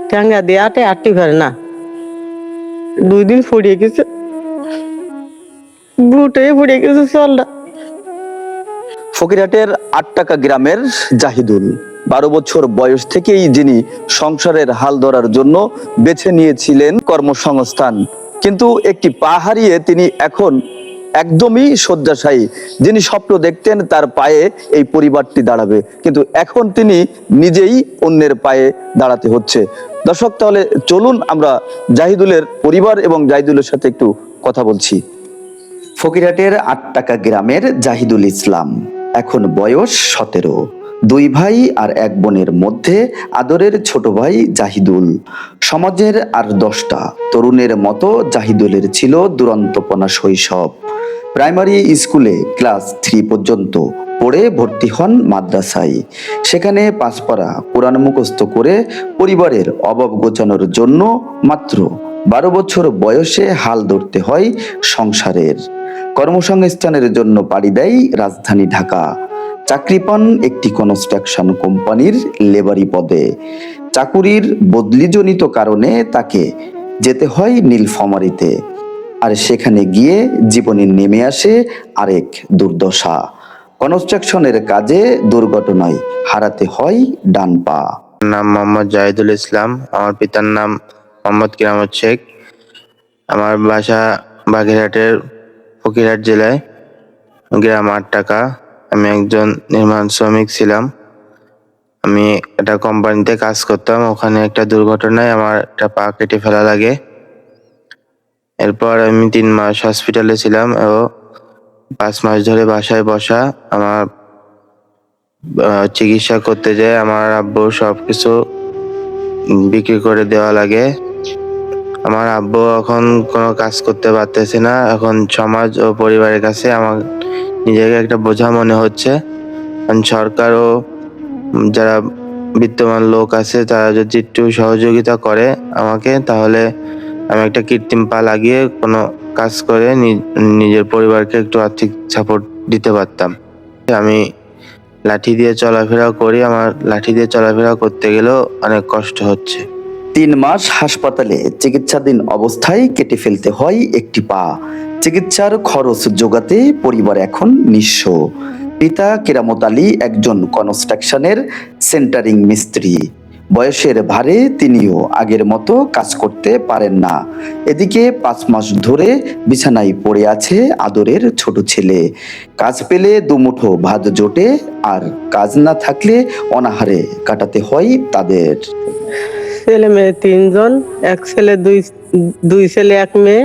ঠ্যাঙ্গা দিয়ে আটটি পারে না, 2 দিন ফুরিয়ে গেছে, বুটে ফুরিয়ে গেছে চলটা। ফকিরহাটের 8 টাকা গ্রামের জাহিদুল 12 বছর বয়স থেকেই যিনি সংসারের হাল ধরার জন্য বেছে নিয়েছিলেন কর্মসংস্থান, কিন্তু একটি পা হারিয়ে তিনি এখন একদমই শয্যাশায়ী। যিনি স্বপ্ন দেখতেন তার পায়ে এই পরিবারটি দাঁড়াবে, কিন্তু এখন তিনি নিজেই অন্যের পায়ে দাঁড়াতে হচ্ছে। দর্শক, তাহলে চলুন আমরা জাহিদুলের পরিবার এবং জাহিদুলের সাথে একটু কথা বলছি। ফকিরহাটের 8 টাকা গ্রামের জাহিদুল ইসলাম, এখন বয়স 17। 2 ভাই আর 1 বোনের মধ্যে আদরের ছোট ভাই জাহিদুল। সমাজের আর 10টা তরুণের মতো জাহিদুলের ছিল দুরন্তপনা শৈশব। প্রাইমারি স্কুলে ক্লাস 3 পর্যন্ত পড়ে ভর্তি হন মাদ্রাসায়। সেখানে 5 পারা কোরআন মুখস্থ করে পরিবারের অভাব ঘোচানোর জন্য মাত্র 12 বছর বয়সে হাল ধরতে হয় সংসারের। কর্মসংস্থানের জন্য পাড়ি দেয় রাজধানী ঢাকা। চাকরি পান একটি কনস্ট্রাকশন কোম্পানির লেবারি পদে। চাকুরির বদলিজনিত কারণে তাকে যেতে হয় নীলফামারীতে। আর সেখানে গিয়ে জীবনে নেমে আসে আরেক দুর্দশা। কনস্ট্রাকশনের কাজে দুর্ঘটনায় হারাতে হয় ডান পা। নাম মোহাম্মদ জাহিদুল ইসলাম, আমার পিতার নাম মোহাম্মদ কিরামত শেখ। আমার বাসা বাগেরহাটের ফকিরহাট জেলায়, গ্রাম 8 টাকা। আমি একজন নির্মাণ শ্রমিক ছিলাম। আমি একটা কোম্পানিতে কাজ করতাম। ওখানে একটা দুর্ঘটনায় আমার একটা পা কেটে ফেলা লাগে। এরপর আমি 3 মাস হসপিটালে ছিলাম এবং 5 মাস ধরে বাসায় বসা। আমার চিকিৎসা করতে যায় আমার আব্বু সবকিছু বিক্রি করে দেওয়া লাগে। আমার আব্বু এখন কোনো কাজ করতে পারতেছে না। এখন সমাজ ও পরিবারের কাছে আমার নিজেকে একটা বোঝা মনে হচ্ছে। সরকার ও যারা বিত্তমান লোক আছে তারা যদি একটু সহযোগিতা করে আমাকে, তাহলে আমি একটা কৃত্রিম পা লাগিয়ে কোনো কাজ করে নিজের পরিবারকে একটু আর্থিক সাপোর্ট দিতে পারতাম। আমি লাঠি দিয়ে চলাফেরা করি। আমার লাঠি দিয়ে চলাফেরা করতে গেলেও অনেক কষ্ট হচ্ছে। 3 মাস হাসপাতালে চিকিৎসাধীন অবস্থায় কেটে ফেলতে হয় একটি পা। চিকিৎসার খরচ জোগাতে পরিবার এখন নিঃস্ব। পিতা কেরামত আলী একজন কনস্ট্রাকশনের সেন্টারিং মিস্ত্রি। বয়সের ভারে তিনিও আগের মতো কাজ করতে পারেন না। এদিকে 5 মাস ধরে বিছানায় পড়ে আছে আদরের ছোট ছেলে। কাজ পেলে দুমুঠো ভাত জোটে, আর কাজ না থাকলে অনাহারে কাটাতে হয় তাদের। ছেলে মেয়ে 3 জন, 1 ছেলে 2 ছেলে 1 মেয়ে।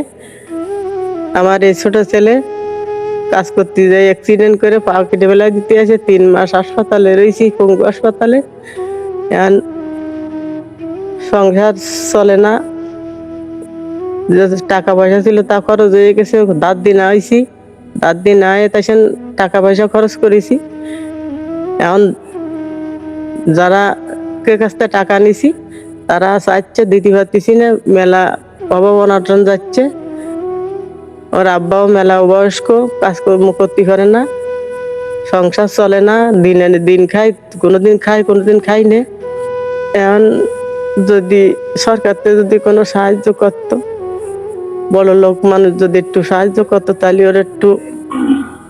আমার এই ছোট ছেলে কাজ করতে যাই অ্যাক্সিডেন্ট করে পা কেটে ফেলা দিতে আসে। 3 মাস হাসপাতালে রয়েছি, পঙ্গু হাসপাতালে। এখন সংসার চলে না, টাকা পয়সা ছিল তা খরচ হয়ে গেছে। দাঁত দিন আইছি, দাঁত দিন আয় তাই টাকা পয়সা খরচ করেছি। এখন যারা কাছ থেকে টাকা নিছি তারা চাইছে দিতে পারতেছি না, মেলা অভাব অনটন যাচ্ছে। ওর আব্বাও মেলা বয়স্ক, কাজকর্ম করতে পারে না, সংসার চলে না। দিনে দিন খাই, কোনোদিন খাই কোনোদিন খাই না। এখন যদি সরকার থেকে যদি কোনো সাহায্য করত, বড় লোক মানুষ যদি একটু সাহায্য করতো, তাহলে ওর একটু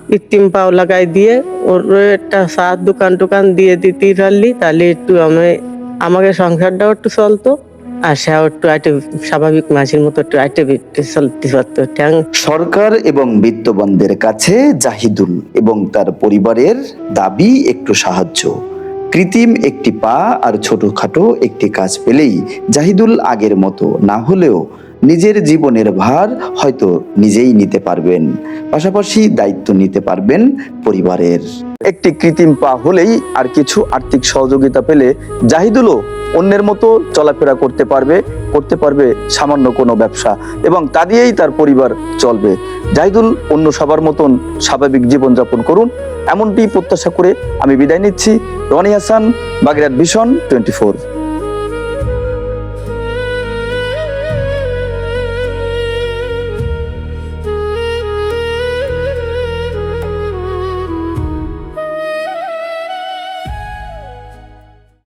কৃত্রিম পাও লাগাই দিয়ে ওর একটা চার দোকান দিয়ে দিতে পারলি, তাহলে একটু আমাকে সংসারটাও একটু চলতো, আর সেও একটু স্বাভাবিক মাসের মতো একটু চলতে পারতো। সরকার এবং বিত্তবানদের কাছে জাহিদুল এবং তার পরিবারের দাবি একটু সাহায্য। কৃত্রিম একটি পা আর ছোটখাটো একটি কাজ পেলেই জাহিদুল আগের মতো না হলেও নিজের জীবনের ভার হয়তো নিজেই নিতে পারবেন, পাশাপাশি দায়িত্ব নিতে পারবেন পরিবারের। একটি কৃত্রিম পা হলেই আর কিছু আর্থিক সহযোগিতা পেলে জাহিদুলও অন্যের মতো চলাফেরা করতে পারবে সামান্য কোনো ব্যবসা, এবং তা দিয়েই তার পরিবার চলবে। জাহিদুল অন্য সবার মতন স্বাভাবিক জীবনযাপন করুন, এমনটি প্রত্যাশা করে আমি বিদায় নিচ্ছি। রনি হাসান, বাগেরহাট ভিশন 24।